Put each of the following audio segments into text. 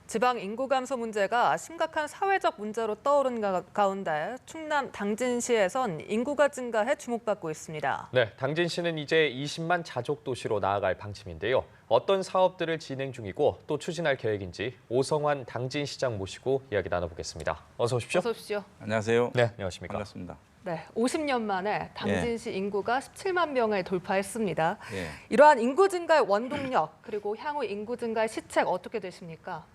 지방 인구 감소 문제가 심각한 사회적 문제로 떠오른 가운데 충남 당진시에선 인구가 증가해 주목받고 있습니다. 네, 당진시는 이제 20만 자족 도시로 나아갈 방침인데요. 어떤 사업들을 진행 중이고 또 추진할 계획인지 오성환 당진시장 모시고 이야기 나눠보겠습니다. 어서 오십시오. 어서 오십시오. 안녕하세요. 네, 안녕하십니까. 반갑습니다. 네, 50년 만에 당진시 인구가 17만 명을 돌파했습니다. 예. 이러한 인구 증가의 원동력 그리고 향후 인구 증가의 시책 어떻게 되십니까?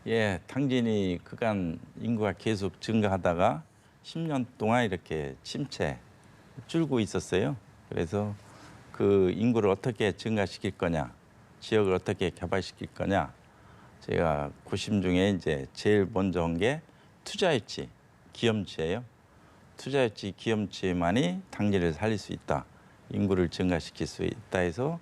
예, 당진이 그간 인구가 계속 증가하다가 10년 동안 이렇게 침체 줄고 있었어요. 그래서 그 인구를 어떻게 증가시킬 거냐, 지역을 어떻게 개발시킬 거냐, 제가 고심 중에 이제 제일 먼저 한 게 투자유치, 기염치예요. 투자유치, 기염치만이 당진을 살릴 수 있다. 인구를 증가시킬 수 있다 해서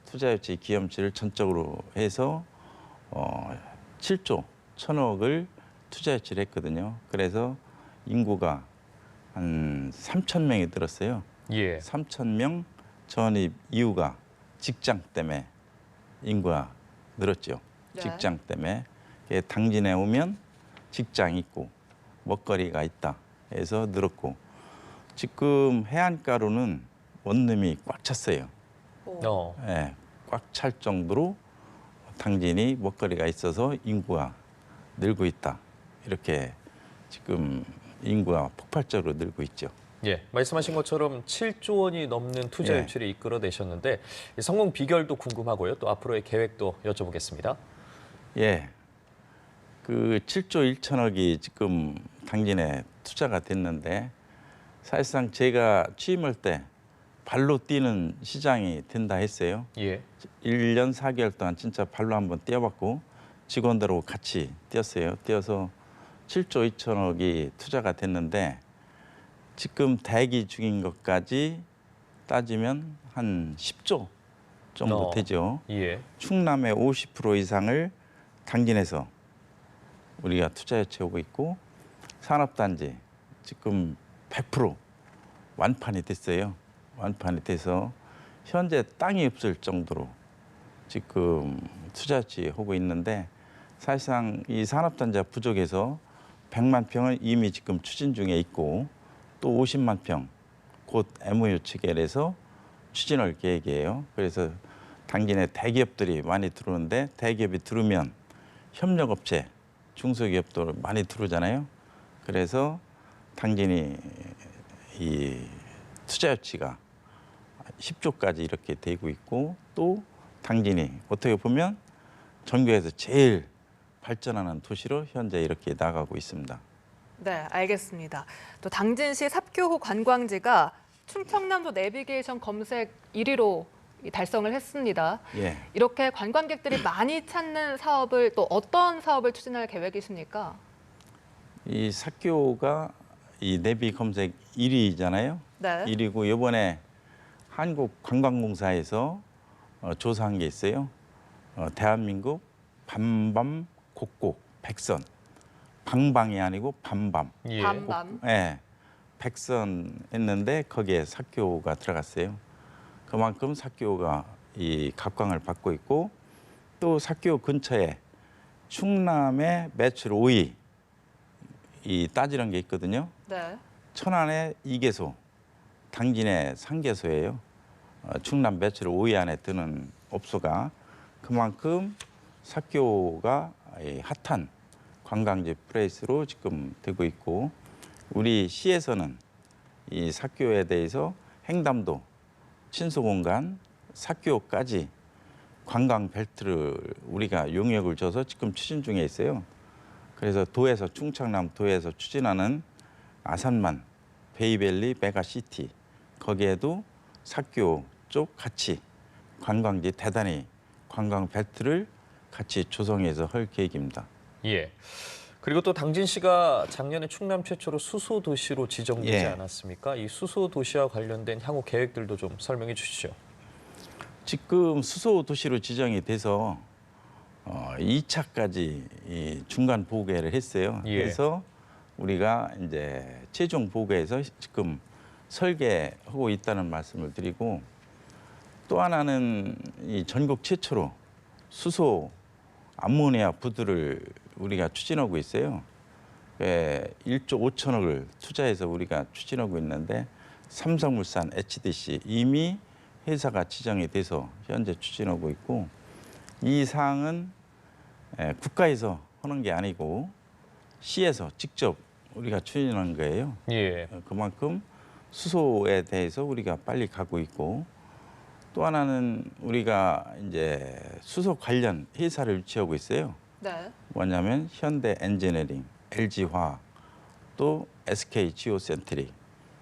투자유치, 기염치를 전적으로 해서 7조 1,000억을 투자유치를 했거든요. 그래서 인구가 한 3,000명이 늘었어요. 예. 3,000명 전입 이유가 직장 때문에 인구가 늘었죠. 네. 직장 때문에. 당진에 오면 직장 있고 먹거리가 있다 해서 늘었고, 지금 해안가로는 원룸이 꽉 찼어요. 예, 꽉 찰 정도로 당진이 먹거리가 있어서 인구가 늘고 있다. 이렇게 지금 인구가 폭발적으로 늘고 있죠. 예, 말씀하신 것처럼 7조 원이 넘는 투자 유치를 이끌어내셨는데 성공 비결도 궁금하고요. 또 앞으로의 계획도 여쭤보겠습니다. 예, 그 7조 1천억이 지금 당진에 투자가 됐는데 사실상 제가 취임할 때 발로 뛰는 시장이 된다 했어요. 예. 1년 4개월 동안 진짜 발로 한번 뛰어봤고 직원들하고 같이 뛰었어요. 뛰어서 7조 2천억이 투자가 됐는데 지금 대기 중인 것까지 따지면 한 10조 정도 되죠. 예. 충남의 50% 이상을 당진에서 우리가 투자해 채우고 있고 산업단지 지금 100% 완판이 됐어요. 완판이 돼서 현재 땅이 없을 정도로 지금 투자하고 있는데 사실상 이 산업단지가 부족해서 100만 평은 이미 지금 추진 중에 있고 또 50만 평 곧 MOU 체결해서 추진할 계획이에요. 그래서 당진에 대기업들이 많이 들어오는데 대기업이 들어오면 협력업체, 중소기업도 많이 들어오잖아요. 그래서 당진이 이 투자 유치가 10조까지 이렇게 되고 있고 또 당진이 어떻게 보면 전국에서 제일 발전하는 도시로 현재 이렇게 나가고 있습니다. 네, 알겠습니다. 또 당진시 삽교호 관광지가 충청남도 내비게이션 검색 1위로 달성을 했습니다. 예. 이렇게 관광객들이 많이 찾는 사업을 또 어떤 사업을 추진할 계획이십니까? 이 삽교가 이 내비 검색 1위잖아요. 네. 1위고 이번에 한국관광공사에서 조사한 게 있어요. 대한민국 밤밤 곡곡 백선. 방방이 아니고 밤밤. 예. 밤밤. 예. 백선 했는데 거기에 삽교가 들어갔어요. 그만큼 삽교가 이 각광을 받고 있고 또 삽교 근처에 충남의 매출 5위 이 따지는 게 있거든요. 네. 천안의 2개소, 당진의 3개소예요. 충남 매출 5위 안에 드는 업소가 그만큼 삽교가 핫한 관광지 플레이스로 지금 되고 있고 우리 시에서는 이 삽교에 대해서 횡담도, 친수공간, 삽교까지 관광 벨트를 우리가 용역을 줘서 지금 추진 중에 있어요. 그래서 도에서 충청남 도에서 추진하는 아산만, 베이밸리, 메가시티 거기에도 삽교 쪽 같이 관광지 대단히 관광 벨트를 같이 조성해서 할 계획입니다. 예. 그리고 또 당진시가 작년에 충남 최초로 수소 도시로 지정되지 예. 않았습니까? 이 수소 도시와 관련된 향후 계획들도 좀 설명해 주시죠. 지금 수소 도시로 지정이 돼서 2차까지 중간 보고회를 했어요. 예. 그래서 우리가 이제 최종 보고에서 지금 설계하고 있다는 말씀을 드리고 또 하나는 이 전국 최초로 수소 암모니아 부두를 우리가 추진하고 있어요. 1조 5천억을 투자해서 우리가 추진하고 있는데 삼성물산, HDC 이미 회사가 지정이 돼서 현재 추진하고 있고 이 사항은 국가에서 하는 게 아니고 시에서 직접 우리가 추진한 거예요. 예. 그만큼 수소에 대해서 우리가 빨리 가고 있고 또 하나는 우리가 이제 수소 관련 회사를 유치하고 있어요. 네. 뭐냐면 현대 엔지니어링, LG화학, 또 SK 지오센트릭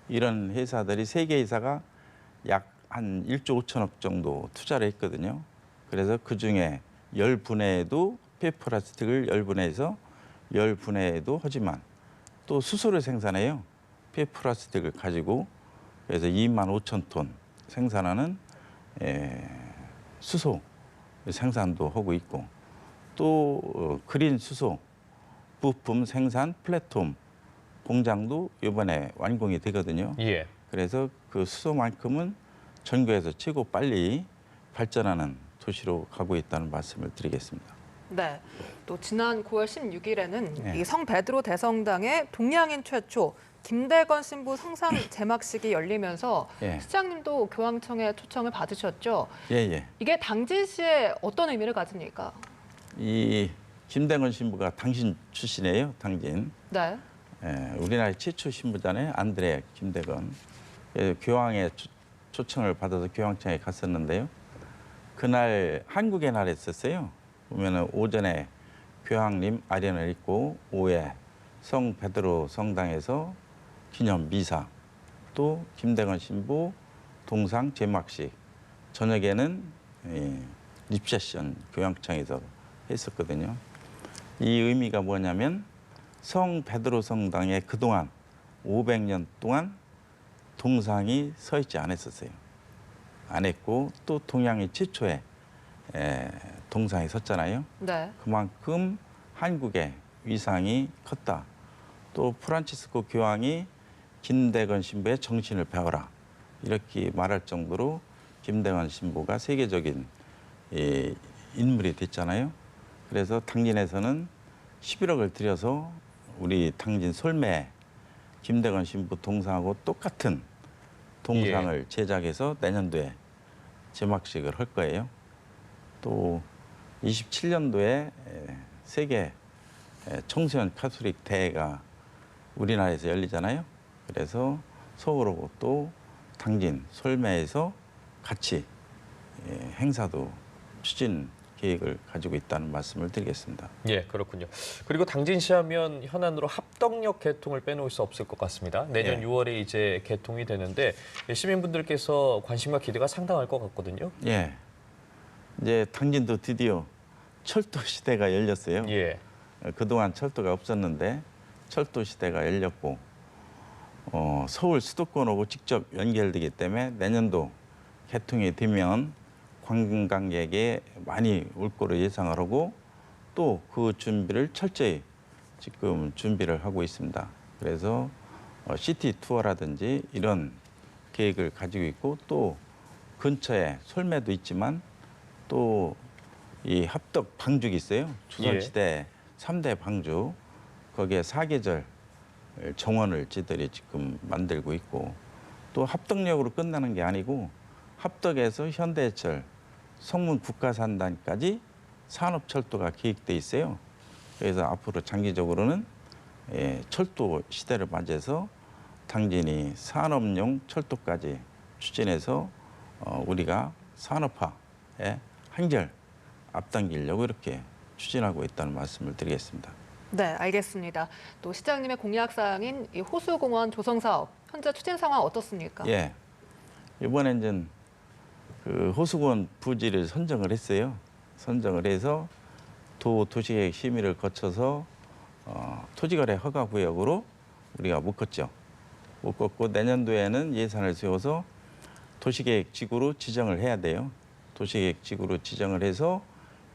이런 회사들이 세 개 회사가 약 한 1조 5천억 정도 투자를 했거든요. 그래서 그중에 10분해에도 폐플라스틱을 10분해해서 10분해에도 하지만 또 수소를 생산해요. 폐플라스틱을 가지고 그래서 2만 5천 톤 생산하는 수소 생산도 하고 있고 또 그린 수소 부품 생산 플랫폼 공장도 이번에 완공이 되거든요. 예. 그래서 그 수소만큼은 전국에서 최고 빨리 발전하는 도시로 가고 있다는 말씀을 드리겠습니다. 네. 또 지난 9월 16일에는 네. 이 성베드로 대성당의 동양인 최초 김대건 신부 성상 제막식이 열리면서 예. 시장님도 교황청에 초청을 받으셨죠. 예. 이게 당진시에 어떤 의미를 가집니까? 이 김대건 신부가 당신 출신이에요. 당진. 네. 우리나라의 최초 신부잖아요. 안드레 김대건. 교황의 초청을 받아서 교황청에 갔었는데요. 그날 한국의 날이었어요. 보면은 오전에 교황님 아련을 입고 오후에 성 베드로 성당에서 기념 미사, 또 김대건 신부 동상 제막식, 저녁에는 립세션 교황청에서 했었거든요. 이 의미가 뭐냐면 성 베드로 성당에 그동안 500년 동안 동상이 서 있지 않았었어요. 안 했고 또 동양의 최초의 동상이 섰잖아요. 네. 그만큼 한국의 위상이 컸다. 또 프란치스코 교황이 김대건 신부의 정신을 배워라. 이렇게 말할 정도로 김대건 신부가 세계적인 인물이 됐잖아요. 그래서 당진에서는 11억을 들여서 우리 당진 솔매 김대건 신부 동상하고 똑같은 동상을 제작해서 내년도에 제막식을 할 거예요. 또 27년도에 세계 청소년 카톨릭 대회가 우리나라에서 열리잖아요. 그래서 서울하고 또 당진, 솔매에서 같이 행사도 추진 계획을 가지고 있다는 말씀을 드리겠습니다. 예, 그렇군요. 그리고 당진시 하면 현안으로 합덕역 개통을 빼놓을 수 없을 것 같습니다. 내년 예. 6월에 이제 개통이 되는데 시민분들께서 관심과 기대가 상당할 것 같거든요. 예. 이제 당진도 드디어 철도 시대가 열렸어요. 예. 그동안 철도가 없었는데 철도 시대가 열렸고 서울 수도권하고 직접 연결되기 때문에 내년도 개통이 되면 관광객이 많이 올 거로 예상을 하고 또 그 준비를 철저히 지금 준비를 하고 있습니다. 그래서 시티 투어라든지 이런 계획을 가지고 있고 또 근처에 솔매도 있지만 또 이 합덕 방죽이 있어요. 조선시대 3대 방죽. 거기에 사계절 정원을 지들이 지금 만들고 있고 또 합덕역으로 끝나는 게 아니고 합덕에서 현대철 성문 국가산단까지 산업철도가 계획돼 있어요. 그래서 앞으로 장기적으로는 철도 시대를 맞이해서 당진이 산업용 철도까지 추진해서 우리가 산업화에 한결 앞당기려고 이렇게 추진하고 있다는 말씀을 드리겠습니다. 네, 알겠습니다. 또 시장님의 공약 사항인 이 호수공원 조성 사업 현재 추진 상황 어떻습니까? 예, 이번에 이제 그 호수공원 부지를 선정을 했어요. 선정을 해서 도시계획 심의를 거쳐서 토지거래 허가 구역으로 우리가 묶었죠. 묶었고 내년도에는 예산을 세워서 도시계획 지구로 지정을 해야 돼요. 도시계획 지구로 지정을 해서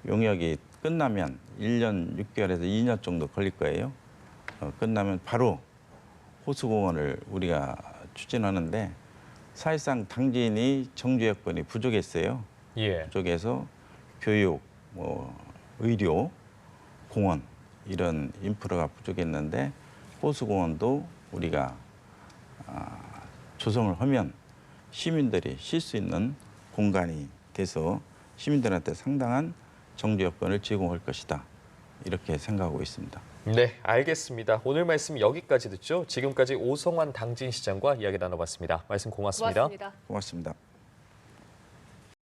용역이 끝나면 1년 6개월에서 2년 정도 걸릴 거예요. 끝나면 바로 호수공원을 우리가 추진하는데 사실상 당진이 정주 여건이 부족했어요. 예. 부족해서 교육, 의료 공원 이런 인프라가 부족했는데 호수공원도 우리가 조성을 하면 시민들이 쉴 수 있는 공간이 돼서 시민들한테 상당한 정주 여건을 제공할 것이다. 이렇게 생각하고 있습니다. 네, 알겠습니다. 오늘 말씀 여기까지 듣죠. 지금까지 오성환 당진시장과 이야기 나눠봤습니다. 말씀 고맙습니다. 고맙습니다. 고맙습니다.